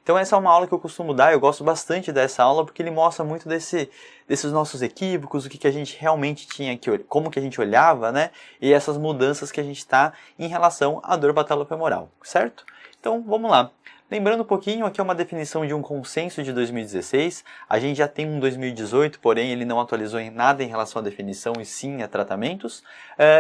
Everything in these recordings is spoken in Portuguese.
Então essa é uma aula que eu costumo dar, eu gosto bastante dessa aula porque ele mostra muito desses nossos equívocos, o que a gente realmente tinha que, como que a gente olhava, né? E essas mudanças que a gente está em relação à dor patelofemoral, certo? Então vamos lá. Lembrando um pouquinho, aqui é uma definição de um consenso de 2016, a gente já tem um 2018, porém ele não atualizou em nada em relação à definição e sim a tratamentos,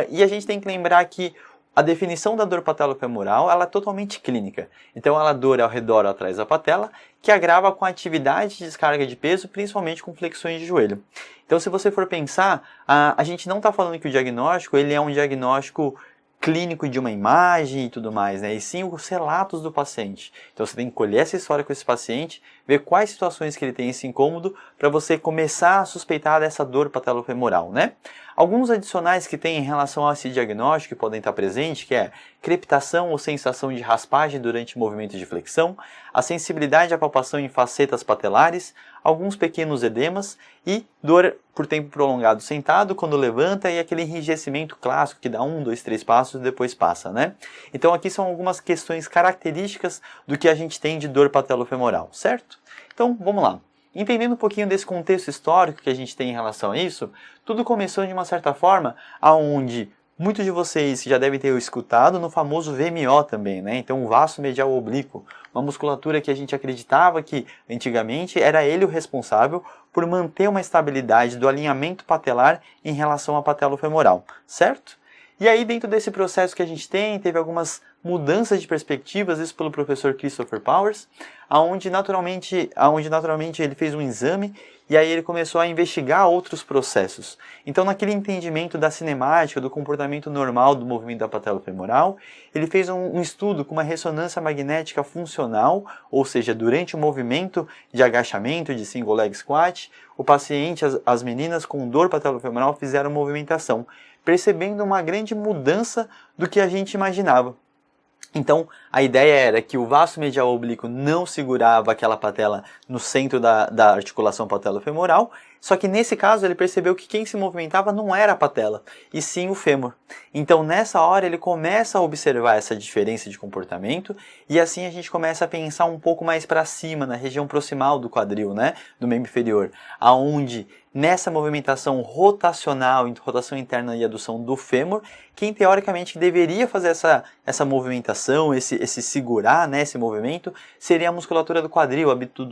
e a gente tem que lembrar que a definição da dor patelofemoral ela é totalmente clínica, então ela é dor ao redor ou atrás da patela, que agrava com a atividade de descarga de peso, principalmente com flexões de joelho. Então se você for pensar, a gente não está falando que o diagnóstico ele é um diagnóstico clínico de uma imagem e tudo mais, né? E sim os relatos do paciente. Então você tem que colher essa história com esse paciente, ver quais situações que ele tem esse incômodo para você começar a suspeitar dessa dor patelofemoral, né? Alguns adicionais que tem em relação a esse diagnóstico que podem estar presentes, que é crepitação ou sensação de raspagem durante movimentos de flexão, a sensibilidade à palpação em facetas patelares, alguns pequenos edemas e dor por tempo prolongado sentado quando levanta e aquele enrijecimento clássico que dá 1, 2, 3 passos e depois passa, né? Então aqui são algumas questões características do que a gente tem de dor patelofemoral, certo? Então vamos lá. Entendendo um pouquinho desse contexto histórico que a gente tem em relação a isso, tudo começou de uma certa forma aonde muitos de vocês já devem ter escutado no famoso VMO também, né? Então o vasto medial oblíquo, uma musculatura que a gente acreditava que antigamente era ele o responsável por manter uma estabilidade do alinhamento patelar em relação à patelofemoral, certo? E aí dentro desse processo que a gente teve algumas mudanças de perspectivas, isso pelo professor Christopher Powers, aonde naturalmente ele fez um exame e aí ele começou a investigar outros processos. Então naquele entendimento da cinemática, do comportamento normal do movimento da patelofemoral, ele fez um estudo com uma ressonância magnética funcional, ou seja, durante o movimento de agachamento, de single leg squat, o paciente, as meninas com dor patelofemoral fizeram movimentação, percebendo uma grande mudança do que a gente imaginava. Então, a ideia era que o vasto medial oblíquo não segurava aquela patela no centro da articulação patelofemoral, só que nesse caso ele percebeu que quem se movimentava não era a patela, e sim o fêmur. Então, nessa hora ele começa a observar essa diferença de comportamento, e assim a gente começa a pensar um pouco mais para cima, na região proximal do quadril, né, do membro inferior, aonde nessa movimentação rotacional, rotação interna e adução do fêmur, quem teoricamente deveria fazer essa movimentação, esse segurar, né, esse movimento, seria a musculatura do quadril,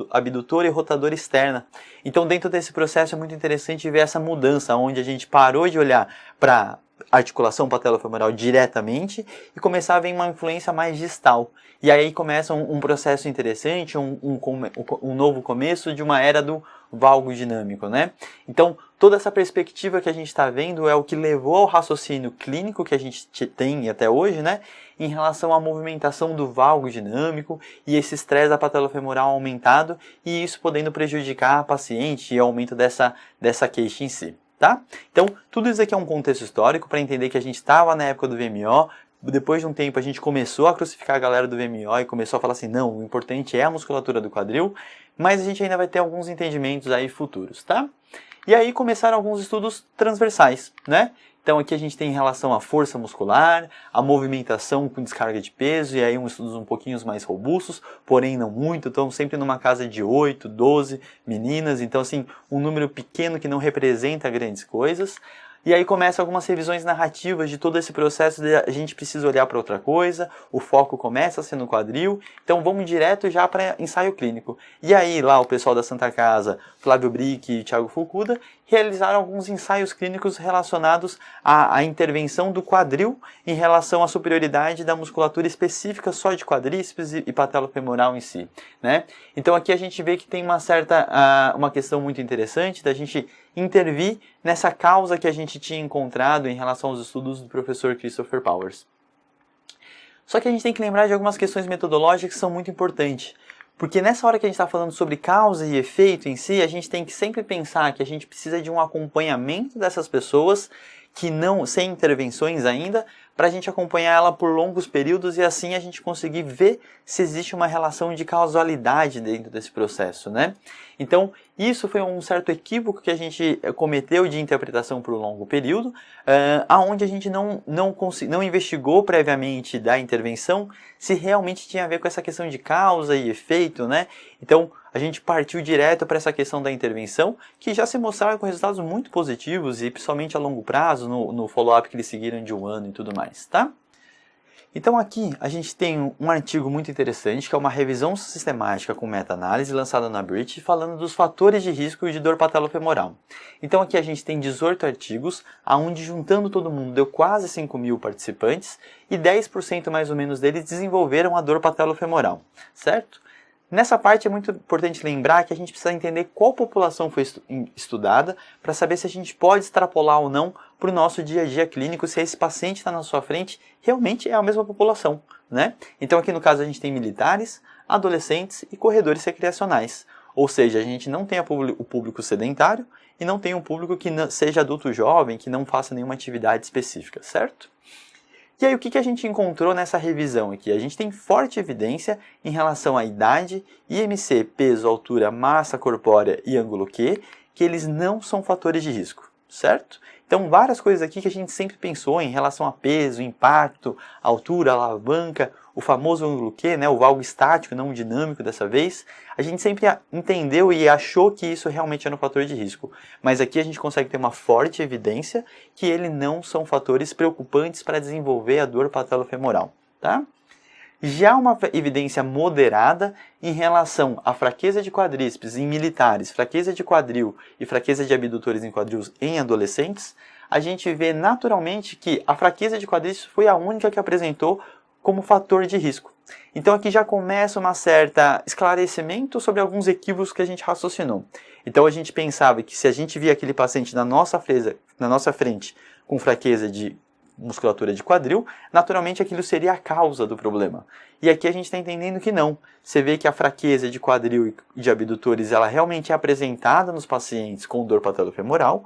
abdutora e rotadora externa. Então dentro desse processo é muito interessante ver essa mudança, onde a gente parou de olhar para articulação patelofemoral diretamente e começar a ver uma influência mais distal. E aí começa um processo interessante, um novo começo de uma era do valgo dinâmico, né? Então, toda essa perspectiva que a gente está vendo é o que levou ao raciocínio clínico que a gente tem até hoje, né? Em relação à movimentação do valgo dinâmico e esse estresse da patelofemoral aumentado e isso podendo prejudicar a paciente e o aumento dessa queixa em si. Tá? Então, tudo isso aqui é um contexto histórico para entender que a gente estava na época do VMO, depois de um tempo a gente começou a crucificar a galera do VMO e começou a falar assim, não, o importante é a musculatura do quadril, mas a gente ainda vai ter alguns entendimentos aí futuros, tá? E aí começaram alguns estudos transversais, né? Então aqui a gente tem em relação à força muscular, a movimentação com descarga de peso, e aí uns estudos um pouquinho mais robustos, porém não muito, então sempre numa casa de 8, 12 meninas, então assim, um número pequeno que não representa grandes coisas. E aí começam algumas revisões narrativas de todo esse processo de a gente precisa olhar para outra coisa, o foco começa a ser no quadril, então vamos direto já para ensaio clínico. E aí lá o pessoal da Santa Casa, Flávio Brick e Thiago Fukuda, realizaram alguns ensaios clínicos relacionados à intervenção do quadril em relação à superioridade da musculatura específica só de quadríceps e patelofemoral em si, né? Então aqui a gente vê que tem uma questão muito interessante da gente intervir nessa causa que a gente tinha encontrado em relação aos estudos do professor Christopher Powers. Só que a gente tem que lembrar de algumas questões metodológicas que são muito importantes. Porque nessa hora que a gente está falando sobre causa e efeito em si, a gente tem que sempre pensar que a gente precisa de um acompanhamento dessas pessoas que não, sem intervenções ainda, para a gente acompanhar ela por longos períodos e assim a gente conseguir ver se existe uma relação de causalidade dentro desse processo, né? Então, isso foi um certo equívoco que a gente cometeu de interpretação por um longo período, aonde a gente não investigou previamente da intervenção se realmente tinha a ver com essa questão de causa e efeito, né? Então, a gente partiu direto para essa questão da intervenção, que já se mostraram com resultados muito positivos e principalmente a longo prazo, no follow-up que eles seguiram de 1 ano e tudo mais, tá? Então aqui a gente tem um artigo muito interessante, que é uma revisão sistemática com meta-análise lançada na British, falando dos fatores de risco de dor patelofemoral. Então aqui a gente tem 18 artigos, onde juntando todo mundo deu quase 5.000 participantes, e 10% mais ou menos deles desenvolveram a dor patelofemoral, certo? Nessa parte é muito importante lembrar que a gente precisa entender qual população foi estudada para saber se a gente pode extrapolar ou não para o nosso dia a dia clínico, se esse paciente está na sua frente realmente é a mesma população, né? Então aqui no caso a gente tem militares, adolescentes e corredores recreacionais. Ou seja, a gente não tem o público sedentário e não tem um público que seja adulto jovem, que não faça nenhuma atividade específica, certo? E aí o que a gente encontrou nessa revisão aqui? A gente tem forte evidência em relação à idade, IMC, peso, altura, massa corpórea e ângulo Q, que eles não são fatores de risco, certo? Então várias coisas aqui que a gente sempre pensou em relação a peso, impacto, altura, alavanca, o famoso ângulo Q, né, o algo estático, não dinâmico dessa vez, a gente sempre entendeu e achou que isso realmente era um fator de risco. Mas aqui a gente consegue ter uma forte evidência que eles não são fatores preocupantes para desenvolver a dor patelofemoral, tá? Já uma evidência moderada em relação à fraqueza de quadríceps em militares, fraqueza de quadril e fraqueza de abdutores em quadril em adolescentes, a gente vê naturalmente que a fraqueza de quadríceps foi a única que apresentou como fator de risco. Então aqui já começa uma certa esclarecimento sobre alguns equívocos que a gente raciocinou. Então a gente pensava que se a gente via aquele paciente na nossa frente com fraqueza de musculatura de quadril, naturalmente aquilo seria a causa do problema. E aqui a gente está entendendo que não. Você vê que a fraqueza de quadril e de abdutores ela realmente é apresentada nos pacientes com dor patelofemoral,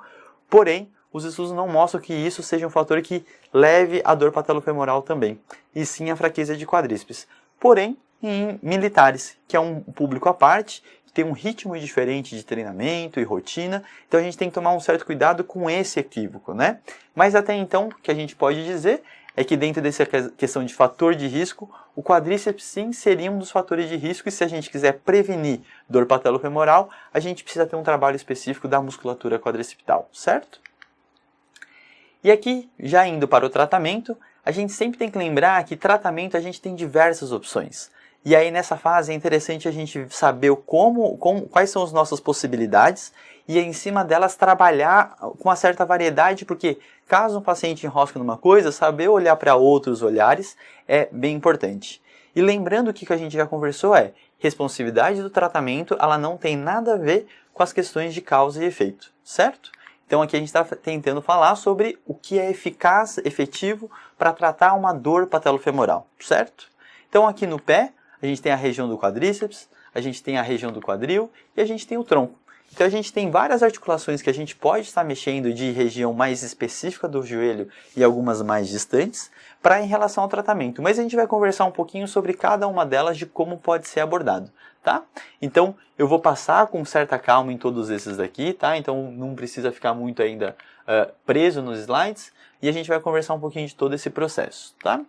porém os estudos não mostram que isso seja um fator que leve à dor patelofemoral também, e sim a fraqueza de quadríceps. Porém, em militares, que é um público à parte, que tem um ritmo diferente de treinamento e rotina, então a gente tem que tomar um certo cuidado com esse equívoco, né? Mas até então, o que a gente pode dizer é que dentro dessa questão de fator de risco, o quadríceps sim seria um dos fatores de risco, e se a gente quiser prevenir dor patelofemoral, a gente precisa ter um trabalho específico da musculatura quadricipital, certo? E aqui, já indo para o tratamento, a gente sempre tem que lembrar que tratamento a gente tem diversas opções. E aí nessa fase é interessante a gente saber quais são as nossas possibilidades e em cima delas trabalhar com uma certa variedade, porque caso um paciente enrosque numa coisa, saber olhar para outros olhares é bem importante. E lembrando que a gente já conversou responsividade do tratamento, ela não tem nada a ver com as questões de causa e efeito, certo? Então aqui a gente está tentando falar sobre o que é eficaz, efetivo para tratar uma dor patelofemoral, certo? Então aqui no pé, a gente tem a região do quadríceps, a gente tem a região do quadril e a gente tem o tronco. Então a gente tem várias articulações que a gente pode estar mexendo de região mais específica do joelho e algumas mais distantes para em relação ao tratamento. Mas a gente vai conversar um pouquinho sobre cada uma delas de como pode ser abordado, tá? Então eu vou passar com certa calma em todos esses daqui, tá? Então não precisa ficar muito ainda preso nos slides e a gente vai conversar um pouquinho de todo esse processo, tá?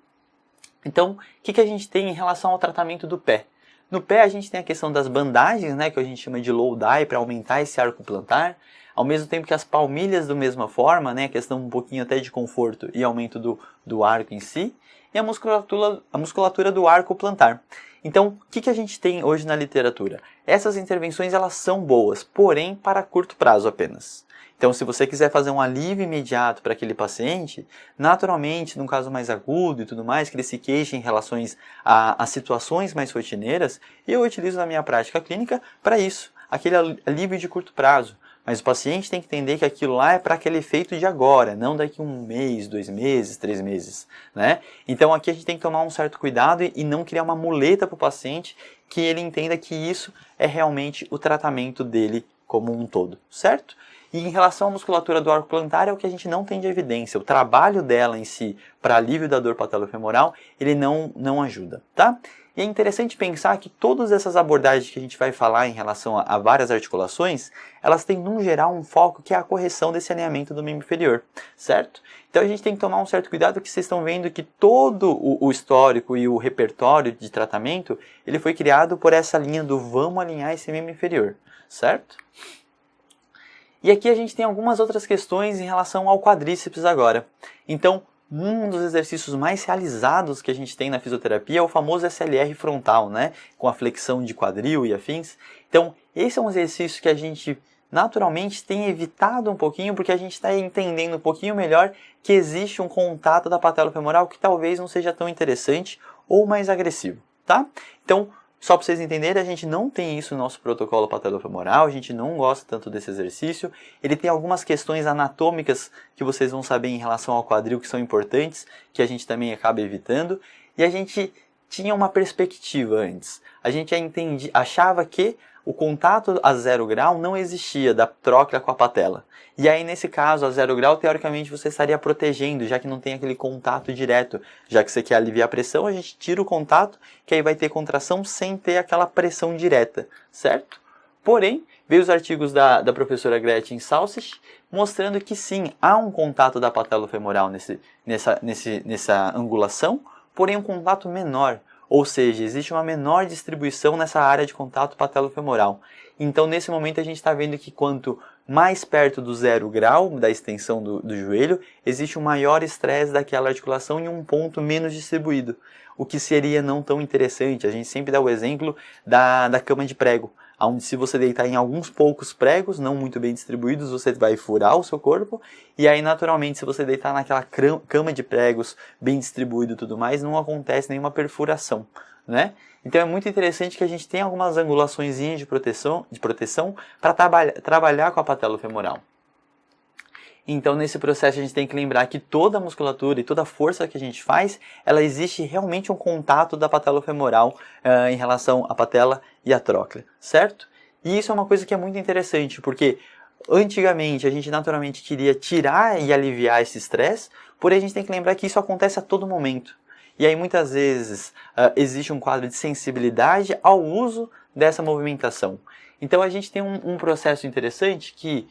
Então, o que a gente tem em relação ao tratamento do pé? No pé a gente tem a questão das bandagens, né, que a gente chama de low dye, para aumentar esse arco plantar, ao mesmo tempo que as palmilhas da mesma forma, né, questão um pouquinho até de conforto e aumento do arco em si, e a musculatura do arco plantar. Então, o que a gente tem hoje na literatura? Essas intervenções elas são boas, porém para curto prazo apenas. Então, se você quiser fazer um alívio imediato para aquele paciente, naturalmente, num caso mais agudo e tudo mais, que ele se queixe em relação a situações mais rotineiras, eu utilizo na minha prática clínica para isso, aquele alívio de curto prazo. Mas o paciente tem que entender que aquilo lá é para aquele efeito de agora, não daqui 1 mês, 2 meses, 3 meses, né? Então aqui a gente tem que tomar um certo cuidado e não criar uma muleta para o paciente, que ele entenda que isso é realmente o tratamento dele como um todo, certo? E em relação à musculatura do arco plantar é o que a gente não tem de evidência. O trabalho dela em si, para alívio da dor patelofemoral, ele não ajuda, tá? E é interessante pensar que todas essas abordagens que a gente vai falar em relação a várias articulações, elas têm, no geral, um foco que é a correção desse alinhamento do membro inferior, certo? Então a gente tem que tomar um certo cuidado, que vocês estão vendo que todo o histórico e o repertório de tratamento, ele foi criado por essa linha do vamos alinhar esse membro inferior, certo? E aqui a gente tem algumas outras questões em relação ao quadríceps agora. Então, um dos exercícios mais realizados que a gente tem na fisioterapia é o famoso SLR frontal, né? Com a flexão de quadril e afins. Então, esse é um exercício que a gente naturalmente tem evitado um pouquinho, porque a gente está entendendo um pouquinho melhor que existe um contato da patelofemoral que talvez não seja tão interessante ou mais agressivo, tá? Então, só para vocês entenderem, a gente não tem isso no nosso protocolo patelofemoral, a gente não gosta tanto desse exercício. Ele tem algumas questões anatômicas que vocês vão saber em relação ao quadril que são importantes, que a gente também acaba evitando. E a gente tinha uma perspectiva antes. A gente achava que o contato a 0 grau não existia da tróclea com a patela. E aí, nesse caso, a 0 grau, teoricamente, você estaria protegendo, já que não tem aquele contato direto. Já que você quer aliviar a pressão, a gente tira o contato, que aí vai ter contração sem ter aquela pressão direta, certo? Porém, veio os artigos da professora Gretchen Salsich, mostrando que sim, há um contato da patelofemoral nessa angulação, porém um contato menor. Ou seja, existe uma menor distribuição nessa área de contato patelofemoral. Então, nesse momento, a gente está vendo que quanto mais perto do 0 grau da extensão do joelho, existe um maior estresse daquela articulação em um ponto menos distribuído. O que seria não tão interessante. A gente sempre dá o exemplo da cama de prego, onde se você deitar em alguns poucos pregos, não muito bem distribuídos, você vai furar o seu corpo, e aí naturalmente se você deitar naquela cama de pregos bem distribuído e tudo mais, não acontece nenhuma perfuração, né? Então é muito interessante que a gente tenha algumas angulaçõezinhas de proteção para trabalhar com a patelofemoral. Então, nesse processo, a gente tem que lembrar que toda a musculatura e toda a força que a gente faz, ela existe realmente um contato da patelofemoral em relação à patela e à tróclea, certo? E isso é uma coisa que é muito interessante, porque antigamente a gente naturalmente queria tirar e aliviar esse estresse, porém a gente tem que lembrar que isso acontece a todo momento. E aí muitas vezes existe um quadro de sensibilidade ao uso dessa movimentação. Então a gente tem um processo interessante que,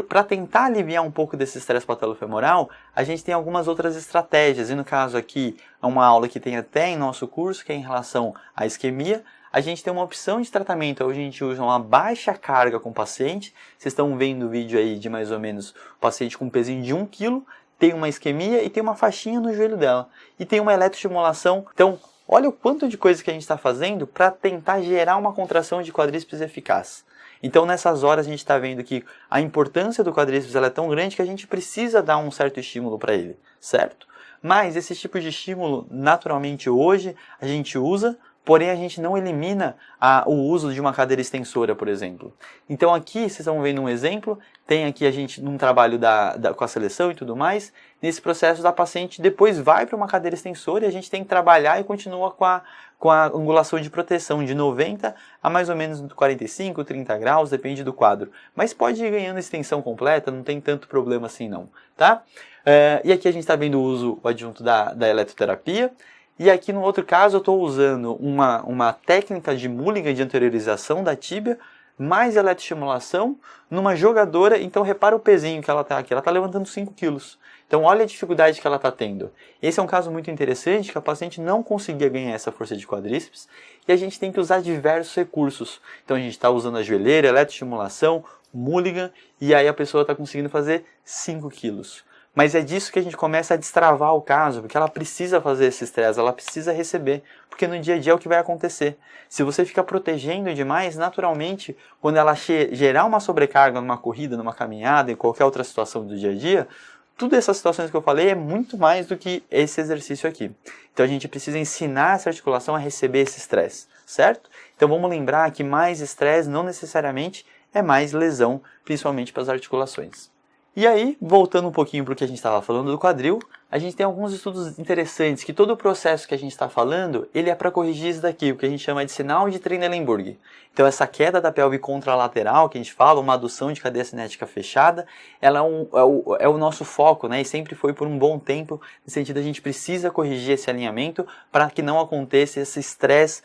para tentar aliviar um pouco desse estresse patelofemoral, a gente tem algumas outras estratégias. E no caso aqui, é uma aula que tem até em nosso curso, que é em relação à isquemia. A gente tem uma opção de tratamento, onde a gente usa uma baixa carga com o paciente. Vocês estão vendo o vídeo aí de mais ou menos o paciente com um pezinho de 1 kg, tem uma isquemia e tem uma faixinha no joelho dela. E tem uma eletroestimulação. Então, olha o quanto de coisa que a gente está fazendo para tentar gerar uma contração de quadríceps eficaz. Então, nessas horas, a gente está vendo que a importância do quadríceps ela é tão grande que a gente precisa dar um certo estímulo para ele, certo? Mas esse tipo de estímulo, naturalmente, hoje, a gente usa, porém a gente não elimina o uso de uma cadeira extensora, por exemplo. Então aqui, vocês estão vendo um exemplo, tem aqui a gente num trabalho com a seleção e tudo mais, nesse processo da paciente depois vai para uma cadeira extensora e a gente tem que trabalhar e continua com a angulação de proteção de 90 a mais ou menos 45, 30 graus, depende do quadro. Mas pode ir ganhando extensão completa, não tem tanto problema assim não, tá? E aqui a gente está vendo o adjunto da eletroterapia. E aqui no outro caso eu estou usando uma técnica de Mulligan de anteriorização da tíbia, mais eletroestimulação, numa jogadora. Então repara o pezinho que ela está aqui, ela está levantando 5 quilos. Então olha a dificuldade que ela está tendo. Esse é um caso muito interessante, que a paciente não conseguia ganhar essa força de quadríceps, e a gente tem que usar diversos recursos. Então a gente está usando a joelheira, eletroestimulação, Mulligan, e aí a pessoa está conseguindo fazer 5 quilos. Mas é disso que a gente começa a destravar o caso, porque ela precisa fazer esse estresse, ela precisa receber, porque no dia a dia é o que vai acontecer. Se você fica protegendo demais, naturalmente, quando ela gerar uma sobrecarga numa corrida, numa caminhada, em qualquer outra situação do dia a dia, tudo essas situações que eu falei é muito mais do que esse exercício aqui. Então a gente precisa ensinar essa articulação a receber esse estresse, certo? Então vamos lembrar que mais estresse não necessariamente é mais lesão, principalmente para as articulações. E aí, voltando um pouquinho para o que a gente estava falando do quadril, a gente tem alguns estudos interessantes que todo o processo que a gente está falando, ele é para corrigir isso daqui, o que a gente chama de sinal de Trendelenburg. Então essa queda da pelve contralateral que a gente fala, uma adução de cadeia cinética fechada, ela é o nosso foco, né? E sempre foi por um bom tempo, no sentido a gente precisa corrigir esse alinhamento para que não aconteça esse estresse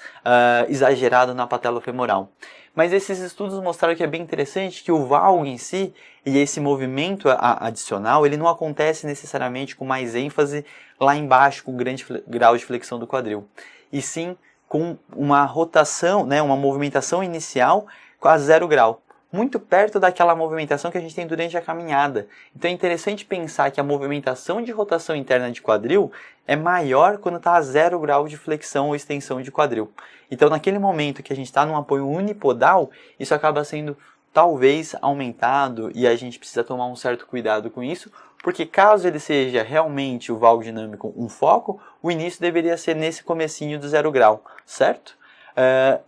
exagerado na patelofemoral. Mas esses estudos mostraram que é bem interessante que o valgo em si e esse movimento adicional, ele não acontece necessariamente com mais ênfase lá embaixo, com grande grau de flexão do quadril. E sim com uma rotação, né, uma movimentação inicial a 0 grau. Muito perto daquela movimentação que a gente tem durante a caminhada. Então é interessante pensar que a movimentação de rotação interna de quadril é maior quando está a 0 grau de flexão ou extensão de quadril. Então naquele momento que a gente está num apoio unipodal, isso acaba sendo talvez aumentado e a gente precisa tomar um certo cuidado com isso, porque caso ele seja realmente o valgo dinâmico um foco, o início deveria ser nesse comecinho do 0 grau, certo?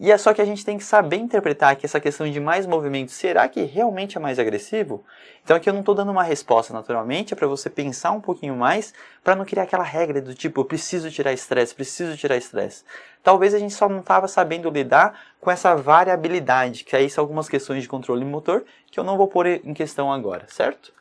E é só que a gente tem que saber interpretar que essa questão de mais movimento, será que realmente é mais agressivo? Então aqui eu não estou dando uma resposta naturalmente, é para você pensar um pouquinho mais, para não criar aquela regra do tipo, eu preciso tirar estresse. Talvez a gente só não estava sabendo lidar com essa variabilidade, que aí são algumas questões de controle motor, que eu não vou pôr em questão agora, certo?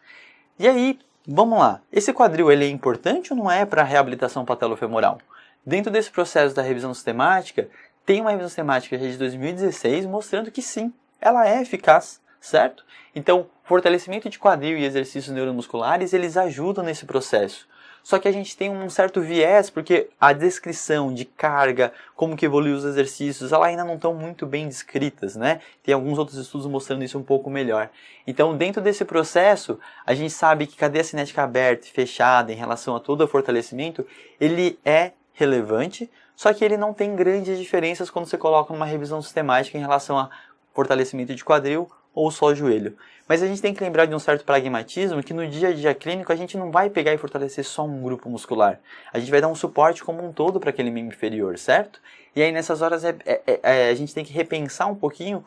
E aí, vamos lá, esse quadril ele é importante ou não é para a reabilitação patelofemoral? Dentro desse processo da revisão sistemática, tem uma revisão sistemática de 2016 mostrando que sim, ela é eficaz, certo? Então, fortalecimento de quadril e exercícios neuromusculares, eles ajudam nesse processo. Só que a gente tem um certo viés, porque a descrição de carga, como que evolui os exercícios, elas ainda não estão muito bem descritas, né? Tem alguns outros estudos mostrando isso um pouco melhor. Então, dentro desse processo, a gente sabe que cadeia cinética aberta e fechada em relação a todo o fortalecimento, ele é relevante, só que ele não tem grandes diferenças quando você coloca uma revisão sistemática em relação a fortalecimento de quadril ou só joelho. Mas a gente tem que lembrar de um certo pragmatismo que no dia a dia clínico a gente não vai pegar e fortalecer só um grupo muscular. A gente vai dar um suporte como um todo para aquele membro inferior, certo? E aí nessas horas a gente tem que repensar um pouquinho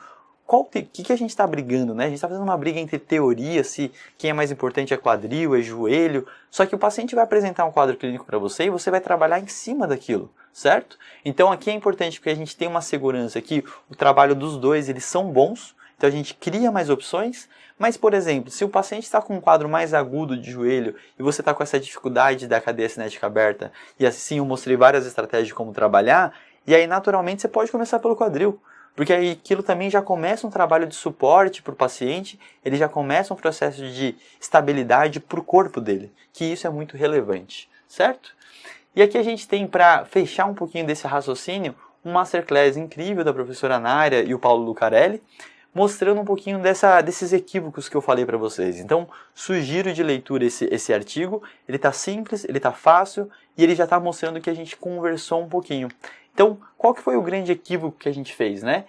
o que a gente está brigando, né? A gente está fazendo uma briga entre teoria, se quem é mais importante é quadril, é joelho. Só que o paciente vai apresentar um quadro clínico para você e você vai trabalhar em cima daquilo, certo? Então aqui é importante porque a gente tem uma segurança que o trabalho dos dois, eles são bons. Então a gente cria mais opções. Mas, por exemplo, se o paciente está com um quadro mais agudo de joelho e você está com essa dificuldade da cadeia cinética aberta, e assim eu mostrei várias estratégias de como trabalhar, e aí naturalmente você pode começar pelo quadril. Porque aí aquilo também já começa um trabalho de suporte para o paciente, ele já começa um processo de estabilidade para o corpo dele, que isso é muito relevante, certo? E aqui a gente tem, para fechar um pouquinho desse raciocínio, um masterclass incrível da professora Nária e o Paulo Lucarelli, mostrando um pouquinho desses equívocos que eu falei para vocês. Então, sugiro de leitura esse artigo, ele está simples, ele está fácil e ele já está mostrando que a gente conversou um pouquinho. Então, qual que foi o grande equívoco que a gente fez, né?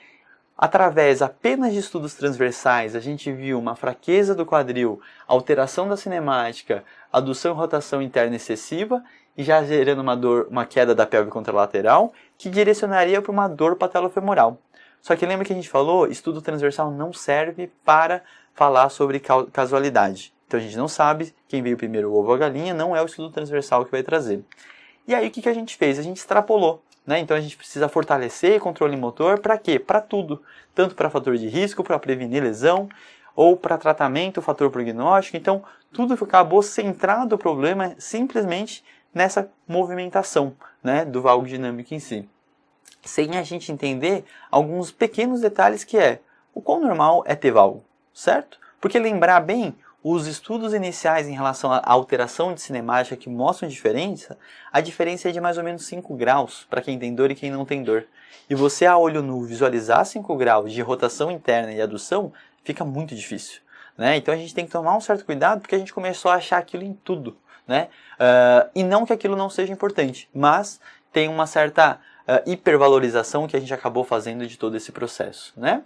Através apenas de estudos transversais, a gente viu uma fraqueza do quadril, alteração da cinemática, adução e rotação interna excessiva, e já gerando uma queda da pelve contralateral, que direcionaria para uma dor patelofemoral. Só que lembra que a gente falou, estudo transversal não serve para falar sobre casualidade. Então a gente não sabe quem veio primeiro, o ovo ou a galinha, não é o estudo transversal que vai trazer. E aí o que a gente fez? A gente extrapolou. Então a gente precisa fortalecer controle motor para quê? Para tudo. Tanto para fator de risco, para prevenir lesão, ou para tratamento, fator prognóstico. Então tudo acabou centrado o problema simplesmente nessa movimentação, né, do valgo dinâmico em si. Sem a gente entender alguns pequenos detalhes que o quão normal é ter valgo, certo? Porque lembrar bem, os estudos iniciais em relação à alteração de cinemática que mostram diferença, a diferença é de mais ou menos 5 graus para quem tem dor e quem não tem dor. E você a olho nu visualizar 5 graus de rotação interna e adução, fica muito difícil, né? Então a gente tem que tomar um certo cuidado porque a gente começou a achar aquilo em tudo, né? E não que aquilo não seja importante, mas tem uma certa hipervalorização que a gente acabou fazendo de todo esse processo, né?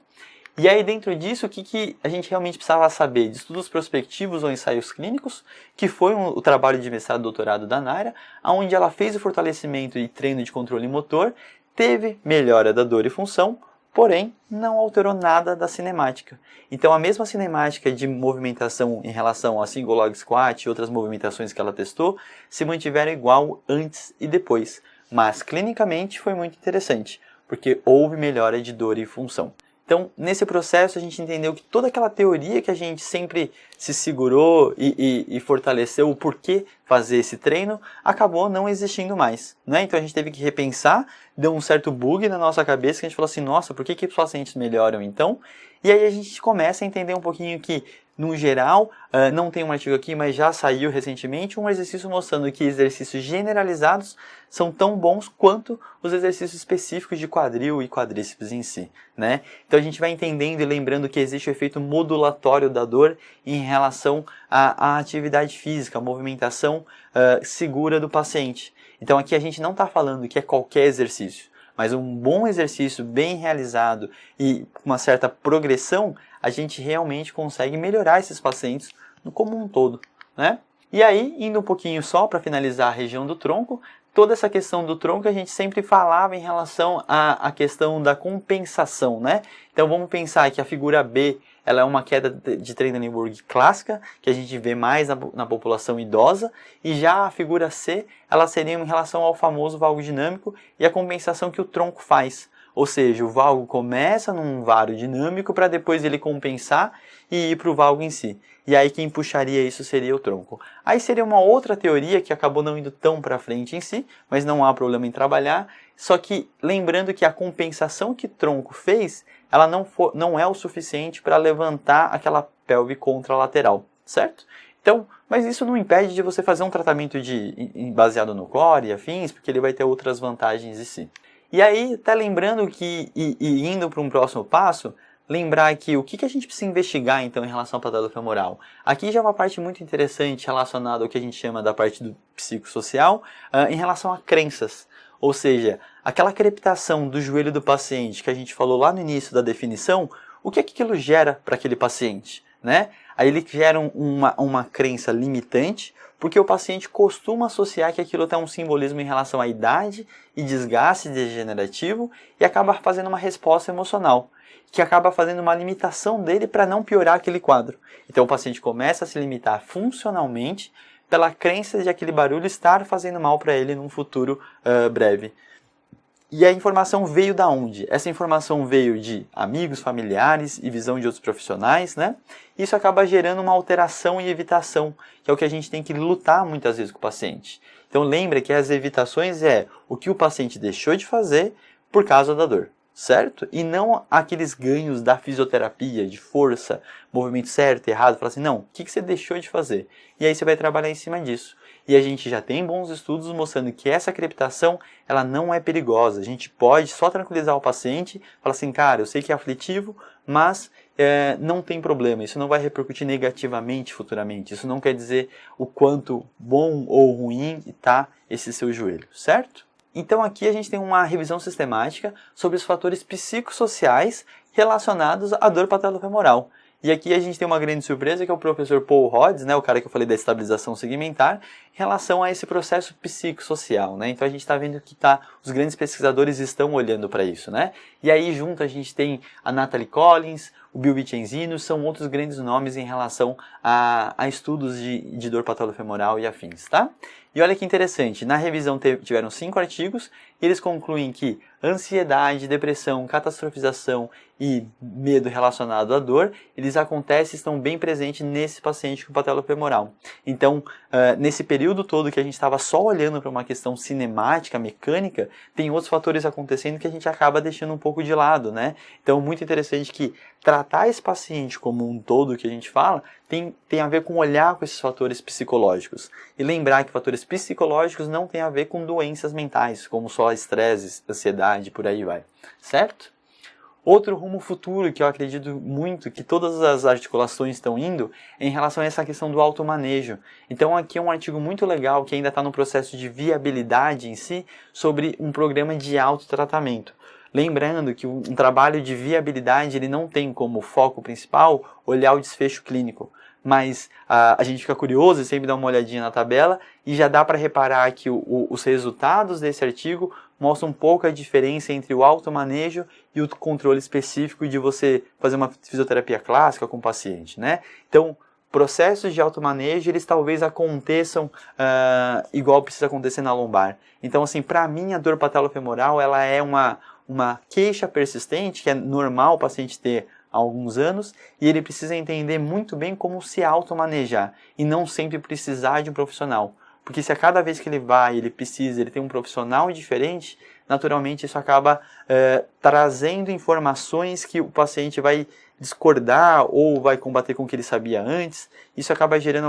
E aí dentro disso, o que a gente realmente precisava saber? De estudos prospectivos ou ensaios clínicos, que foi o trabalho de mestrado e doutorado da Nária, onde ela fez o fortalecimento e treino de controle motor, teve melhora da dor e função, porém não alterou nada da cinemática. Então a mesma cinemática de movimentação em relação a single log squat e outras movimentações que ela testou se mantiveram igual antes e depois, mas clinicamente foi muito interessante, porque houve melhora de dor e função. Então, nesse processo, a gente entendeu que toda aquela teoria que a gente sempre se segurou e fortaleceu o porquê fazer esse treino, acabou não existindo mais, né? Então, a gente teve que repensar, deu um certo bug na nossa cabeça, que a gente falou assim, nossa, por que os pacientes melhoram então? E aí a gente começa a entender um pouquinho que, no geral, não tem um artigo aqui, mas já saiu recentemente, um exercício mostrando que exercícios generalizados são tão bons quanto os exercícios específicos de quadril e quadríceps em si, né? Então a gente vai entendendo e lembrando que existe o efeito modulatório da dor em relação à atividade física, à movimentação segura do paciente. Então aqui a gente não está falando que é qualquer exercício, mas um bom exercício bem realizado e uma certa progressão, a gente realmente consegue melhorar esses pacientes como um todo, né? E aí, indo um pouquinho só para finalizar a região do tronco, toda essa questão do tronco a gente sempre falava em relação à questão da compensação, né? Então vamos pensar que a figura B ela é uma queda de Trendelenburg clássica, que a gente vê mais na população idosa, e já a figura C, ela seria em relação ao famoso valgo dinâmico e a compensação que o tronco faz. Ou seja, o valgo começa num varo dinâmico para depois ele compensar e ir para o valgo em si. E aí quem puxaria isso seria o tronco. Aí seria uma outra teoria que acabou não indo tão para frente em si, mas não há problema em trabalhar. Só que lembrando que a compensação que o tronco fez, ela não é o suficiente para levantar aquela pelve contralateral, certo? Então, mas isso não impede de você fazer um tratamento baseado no core e afins, porque ele vai ter outras vantagens em si. E aí, tá lembrando que, e indo para um próximo passo, lembrar que o que a gente precisa investigar então em relação ao patelofemoral. Aqui já é uma parte muito interessante relacionada ao que a gente chama da parte do psicossocial, em relação a crenças. Ou seja, aquela crepitação do joelho do paciente que a gente falou lá no início da definição, o que é que aquilo gera para aquele paciente, né? Aí ele gera uma crença limitante, porque o paciente costuma associar que aquilo tem um simbolismo em relação à idade e desgaste degenerativo e acaba fazendo uma resposta emocional, que acaba fazendo uma limitação dele para não piorar aquele quadro. Então o paciente começa a se limitar funcionalmente pela crença de aquele barulho estar fazendo mal para ele num futuro breve. E a informação veio da onde? Essa informação veio de amigos, familiares e visão de outros profissionais, né? Isso acaba gerando uma alteração e evitação, que é o que a gente tem que lutar muitas vezes com o paciente. Então lembra que as evitações é o que o paciente deixou de fazer por causa da dor, certo? E não aqueles ganhos da fisioterapia, de força, movimento certo, errado. Fala assim, não, o que você deixou de fazer? E aí você vai trabalhar em cima disso. E a gente já tem bons estudos mostrando que essa crepitação, ela não é perigosa. A gente pode só tranquilizar o paciente, falar assim, cara, eu sei que é aflitivo, mas não tem problema, isso não vai repercutir negativamente futuramente. Isso não quer dizer o quanto bom ou ruim está esse seu joelho, certo? Então aqui a gente tem uma revisão sistemática sobre os fatores psicossociais relacionados à dor patelofemoral. E aqui a gente tem uma grande surpresa, que é o professor Paul Rhodes, né, o cara que eu falei da estabilização segmentar, em relação a esse processo psicossocial, né? Então a gente está vendo que os grandes pesquisadores estão olhando para isso, né? E aí junto a gente tem a Natalie Collins, o Bill Vicenzino, são outros grandes nomes em relação a estudos de dor patelofemoral e afins, tá? E olha que interessante, na revisão tiveram 5 artigos e eles concluem que ansiedade, depressão, catastrofização e medo relacionado à dor, eles acontecem e estão bem presentes nesse paciente com patelofemoral. Então, nesse período todo que a gente estava só olhando para uma questão cinemática, mecânica, tem outros fatores acontecendo que a gente acaba deixando um pouco de lado, né? Então, muito interessante que tratar esse paciente como um todo que a gente fala, tem a ver com olhar com esses fatores psicológicos. E lembrar que fatores psicológicos não tem a ver com doenças mentais, como só estresse, ansiedade, por aí vai. Certo? Outro rumo futuro que eu acredito muito que todas as articulações estão indo é em relação a essa questão do automanejo. Então aqui é um artigo muito legal que ainda está no processo de viabilidade em si sobre um programa de autotratamento. Lembrando que um trabalho de viabilidade ele não tem como foco principal olhar o desfecho clínico, mas a gente fica curioso e sempre dá uma olhadinha na tabela e já dá para reparar que os resultados desse artigo mostra um pouco a diferença entre o automanejo e o controle específico de você fazer uma fisioterapia clássica com o paciente, né? Então, processos de automanejo, eles talvez aconteçam igual precisa acontecer na lombar. Então, assim, para mim, a dor patelofemoral, ela é uma queixa persistente, que é normal o paciente ter há alguns anos, e ele precisa entender muito bem como se automanejar, e não sempre precisar de um profissional. Porque se a cada vez que ele vai, ele tem um profissional diferente, naturalmente isso acaba trazendo informações que o paciente vai discordar ou vai combater com o que ele sabia antes. Isso acaba gerando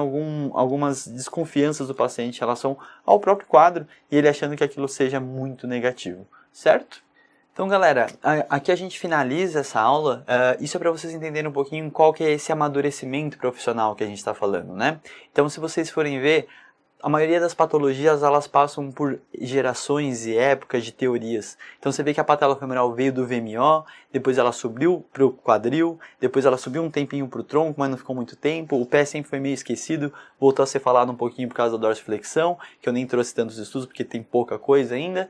algumas desconfianças do paciente em relação ao próprio quadro e ele achando que aquilo seja muito negativo, certo? Então, galera, aqui a gente finaliza essa aula. Isso é para vocês entenderem um pouquinho qual que é esse amadurecimento profissional que a gente está falando, né? Então, se vocês forem ver, a maioria das patologias, elas passam por gerações e épocas de teorias. Então você vê que a patelofemoral veio do VMO, depois ela subiu para o quadril, depois ela subiu um tempinho para o tronco, mas não ficou muito tempo. O pé sempre foi meio esquecido, voltou a ser falado um pouquinho por causa da dorsiflexão, que eu nem trouxe tantos estudos porque tem pouca coisa ainda.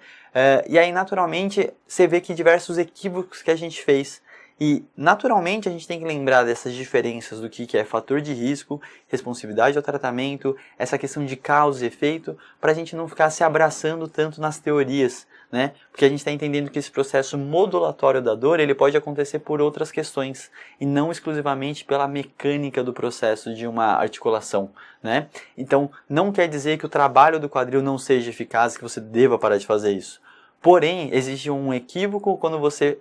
E aí, naturalmente, você vê que diversos equívocos que a gente fez. E, naturalmente, a gente tem que lembrar dessas diferenças do que é fator de risco, responsividade ao tratamento, essa questão de causa e efeito, para a gente não ficar se abraçando tanto nas teorias, né? Porque a gente está entendendo que esse processo modulatório da dor, ele pode acontecer por outras questões, e não exclusivamente pela mecânica do processo de uma articulação, né? Então, não quer dizer que o trabalho do quadril não seja eficaz, que você deva parar de fazer isso. Porém, existe um equívoco quando você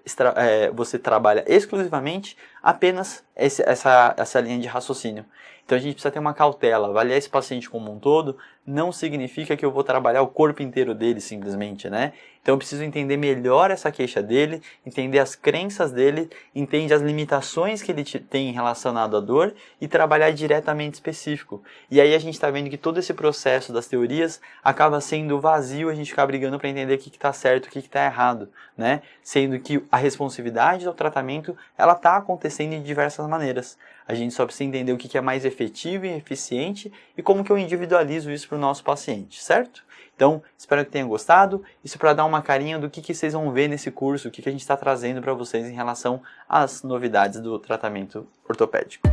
trabalha exclusivamente apenas essa linha de raciocínio. Então a gente precisa ter uma cautela. Avaliar esse paciente como um todo não significa que eu vou trabalhar o corpo inteiro dele simplesmente, né? Então eu preciso entender melhor essa queixa dele, entender as crenças dele, entender as limitações que ele tem relacionado à dor e trabalhar diretamente específico. E aí a gente está vendo que todo esse processo das teorias acaba sendo vazio, a gente fica brigando para entender o que está certo, o que está errado, né? Sendo que a responsividade do tratamento, ela está acontecendo de diversas maneiras. A gente só precisa entender o que é mais efetivo e eficiente e como que eu individualizo isso para o nosso paciente, certo? Então, espero que tenham gostado. Isso para dar uma carinha do que vocês vão ver nesse curso, o que a gente está trazendo para vocês em relação às novidades do tratamento ortopédico.